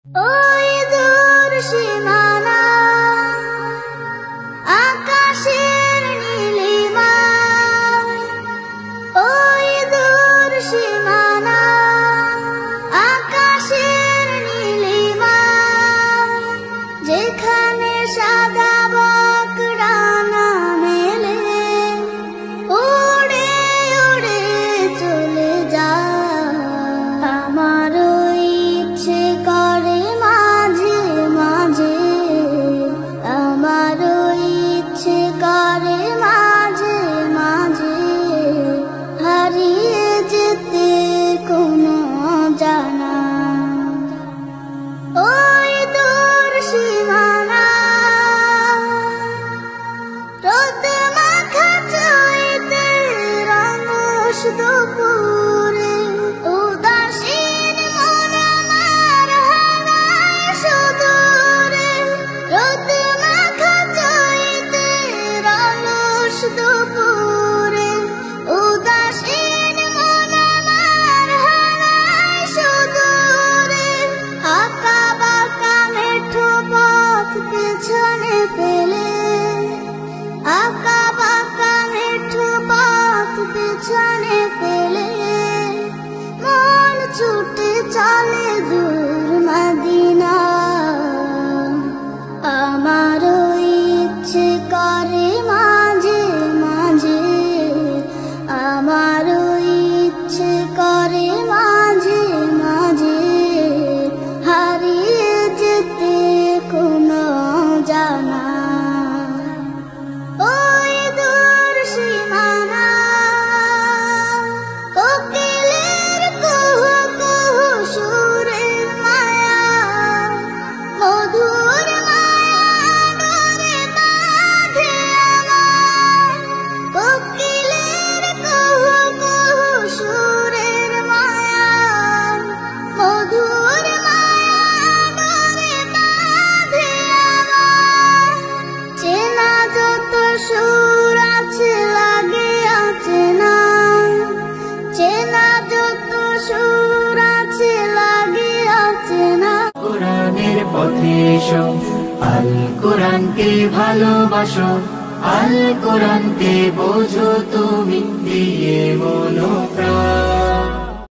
ওই দূর সীমানা আকাশের নীলিমা, ওই দূর সীমানা আকাশের নীলিমা, যেখানে সাদা বক ডানা মেলে উড়ে উড়ে চলে যায়। আমারও ইচ্ছে করে মাঝে মাঝে, আমারও ইচ্ছে করে মাঝে মাঝে হারিয়ে যেতে কোনো জানা। ওই দূর সীমানা রোদ মাখা চৈতের রঙস দুপুরে, উদাসীন মন আমার হারায় সুদূরে। রোদ মাখা চৈতের রঙস দুপুরে, উদাসীন মন আমার হারায় সুদূরে। আঁকা বাঁকা মেঠো পথ পেছনে ফেলে, আঁকা বাঁকা মেঠো পথ পেছনে ফেলে মন ছুটে চলে দূর মদিনা। আমারও ইচ্ছে করে মাঝে মাঝে, আমারও ইচ্ছে করে মাঝে মাঝে হারিয়ে যেতে কোনো জানা। ওই দূর সীমানা কোকিলের কুহু কুহু সুরের মায়া, মধুর মায়া ডোরে বাঁধে আমায়। কোকিলের কুহু কুহু সুরের মায়া, মধুর মায়া ডোরে বাঁধে আমায়। চেনা যত সুর আছে লাগে অচেনা, চেনা যত সুর আছে লাগে অচেনা। কোরআনের পথে এসো, আল কোরআনকে ভালোবাসো, আল কোরআনকে বোঝো তুমি দিয়ে মনো প্রাণ।